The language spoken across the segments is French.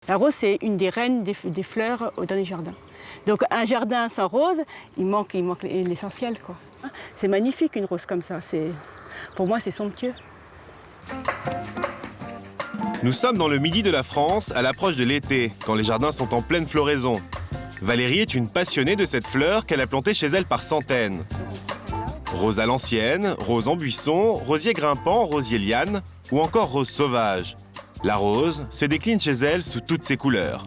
La rose, c'est une des reines des fleurs dans les jardins. Donc un jardin sans rose, il manque l'essentiel, quoi. C'est magnifique une rose comme ça. Pour moi, c'est somptueux. Nous sommes dans le midi de la France, à l'approche de l'été, quand les jardins sont en pleine floraison. Valérie est une passionnée de cette fleur qu'elle a plantée chez elle par centaines. Rose à l'ancienne, rose en buisson, rosier grimpant, rosier liane ou encore rose sauvage. La rose se décline chez elle sous toutes ses couleurs.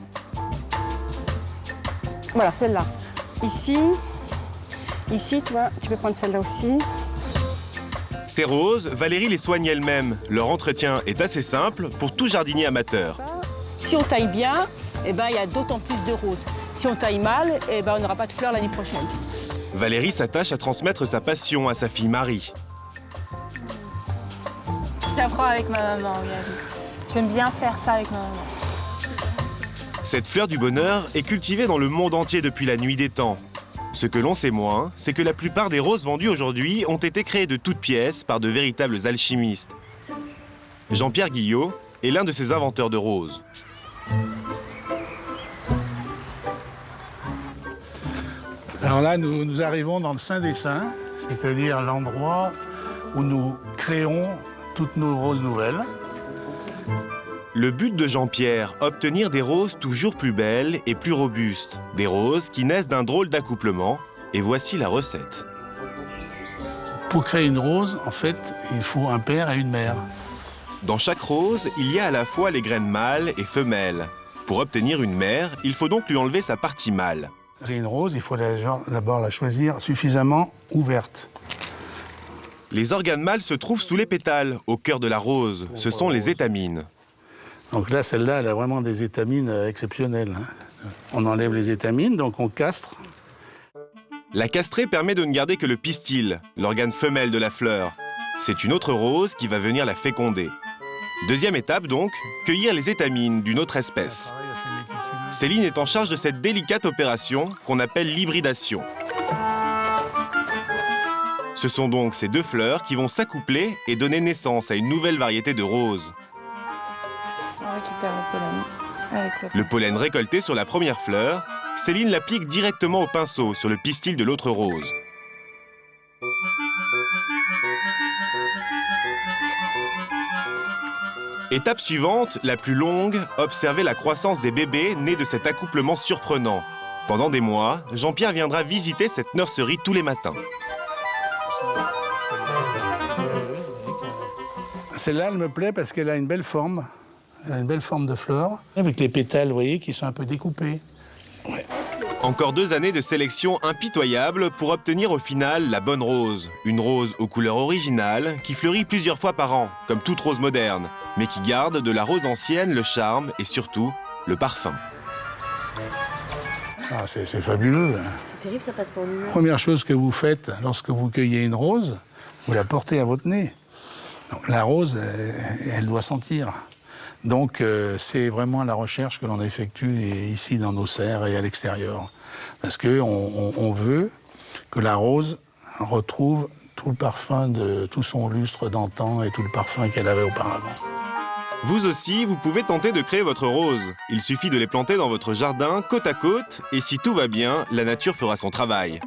Voilà, celle-là. Ici, tu vois, tu peux prendre celle-là aussi. Ces roses, Valérie les soigne elle-même. Leur entretien est assez simple pour tout jardinier amateur. Si on taille bien, il y a d'autant plus de roses. Si on taille mal, on n'aura pas de fleurs l'année prochaine. Valérie s'attache à transmettre sa passion à sa fille Marie. J'apprends avec ma maman, regarde. J'aime bien faire ça avec ma maman. Cette fleur du bonheur est cultivée dans le monde entier depuis la nuit des temps. Ce que l'on sait moins, c'est que la plupart des roses vendues aujourd'hui ont été créées de toutes pièces par de véritables alchimistes. Jean-Pierre Guillot est l'un de ces inventeurs de roses. Alors là, nous arrivons dans le Saint des Saints, c'est-à-dire l'endroit où nous créons toutes nos roses nouvelles. Le but de Jean-Pierre, obtenir des roses toujours plus belles et plus robustes. Des roses qui naissent d'un drôle d'accouplement. Et voici la recette. Pour créer une rose, en fait, il faut un père et une mère. Dans chaque rose, il y a à la fois les graines mâles et femelles. Pour obtenir une mère, il faut donc lui enlever sa partie mâle. C'est une rose, il faut d'abord la choisir suffisamment ouverte. Les organes mâles se trouvent sous les pétales, au cœur de la rose. Ce sont les étamines. Donc là, celle-là, elle a vraiment des étamines exceptionnelles. On enlève les étamines, donc on castre. La castrée permet de ne garder que le pistil, l'organe femelle de la fleur. C'est une autre rose qui va venir la féconder. Deuxième étape donc, cueillir les étamines d'une autre espèce. Céline est en charge de cette délicate opération qu'on appelle l'hybridation. Ce sont donc ces deux fleurs qui vont s'accoupler et donner naissance à une nouvelle variété de roses. On récupère le pollen. Le pollen récolté sur la première fleur, Céline l'applique directement au pinceau sur le pistil de l'autre rose. Étape suivante, la plus longue, observer la croissance des bébés nés de cet accouplement surprenant. Pendant des mois, Jean-Pierre viendra visiter cette nurserie tous les matins. Celle-là, elle me plaît parce qu'elle a une belle forme. Elle a une belle forme de fleur, avec les pétales, vous voyez, qui sont un peu découpés. Ouais. Encore 2 années de sélection impitoyable pour obtenir au final la bonne rose. Une rose aux couleurs originales qui fleurit plusieurs fois par an, comme toute rose moderne, mais qui garde de la rose ancienne le charme et surtout le parfum. Ah, c'est fabuleux. C'est terrible, ça passe pour nous. Première chose que vous faites lorsque vous cueillez une rose, vous la portez à votre nez. Donc, la rose, elle doit sentir. Donc, c'est vraiment la recherche que l'on effectue ici dans nos serres et à l'extérieur. Parce qu'on veut que la rose retrouve tout le parfum, tout son lustre d'antan et tout le parfum qu'elle avait auparavant. Vous aussi, vous pouvez tenter de créer votre rose. Il suffit de les planter dans votre jardin, côte à côte, et si tout va bien, la nature fera son travail.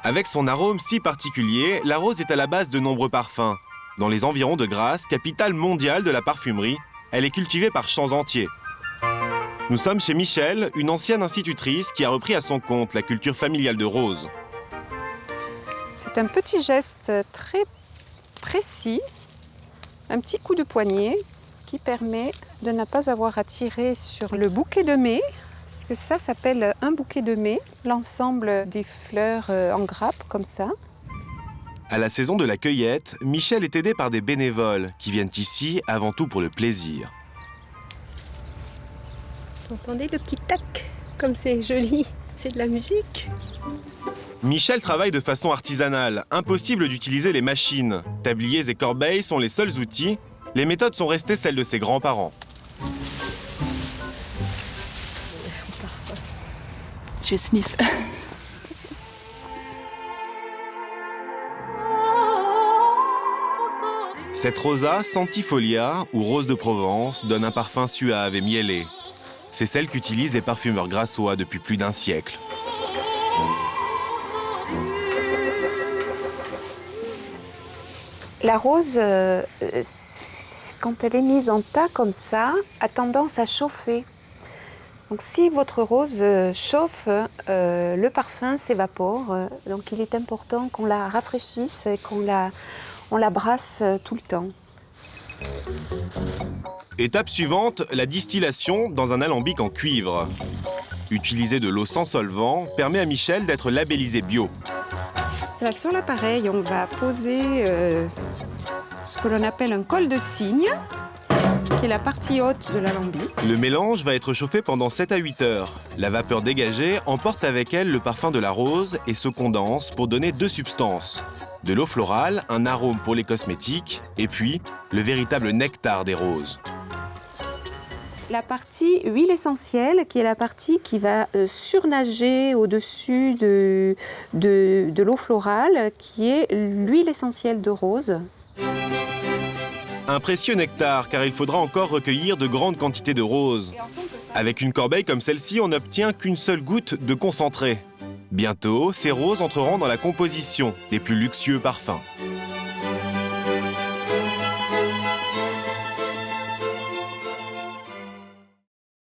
Avec son arôme si particulier, la rose est à la base de nombreux parfums. Dans les environs de Grasse, capitale mondiale de la parfumerie, elle est cultivée par champs entiers. Nous sommes chez Michel, une ancienne institutrice qui a repris à son compte la culture familiale de roses. C'est un petit geste très précis, un petit coup de poignet qui permet de ne pas avoir à tirer sur le bouquet de mai, parce que ça s'appelle un bouquet de mai, l'ensemble des fleurs en grappe comme ça. À la saison de la cueillette, Michel est aidé par des bénévoles qui viennent ici avant tout pour le plaisir. Vous entendez le petit tac, comme c'est joli, c'est de la musique. Michel travaille de façon artisanale, impossible d'utiliser les machines. Tabliers et corbeilles sont les seuls outils. Les méthodes sont restées celles de ses grands-parents. Je sniffe. Cette rosa centifolia, ou rose de Provence, donne un parfum suave et miellé. C'est celle qu'utilisent les parfumeurs grassois depuis plus d'un siècle. La rose, quand elle est mise en tas comme ça, a tendance à chauffer. Donc si votre rose chauffe, le parfum s'évapore. Donc il est important qu'on la rafraîchisse et qu'on la brasse tout le temps. Étape suivante, la distillation dans un alambic en cuivre. Utiliser de l'eau sans solvant permet à Michel d'être labellisé bio. Là, sur l'appareil, on va poser ce que l'on appelle un col de cygne, qui est la partie haute de l'alambic. Le mélange va être chauffé pendant 7 à 8 heures. La vapeur dégagée emporte avec elle le parfum de la rose et se condense pour donner 2 substances. De l'eau florale, un arôme pour les cosmétiques, et puis le véritable nectar des roses. La partie huile essentielle, qui est la partie qui va surnager au-dessus de l'eau florale, qui est l'huile essentielle de rose. Un précieux nectar, car il faudra encore recueillir de grandes quantités de roses. Avec une corbeille comme celle-ci, on n'obtient qu'une seule goutte de concentré. Bientôt, ces roses entreront dans la composition des plus luxueux parfums.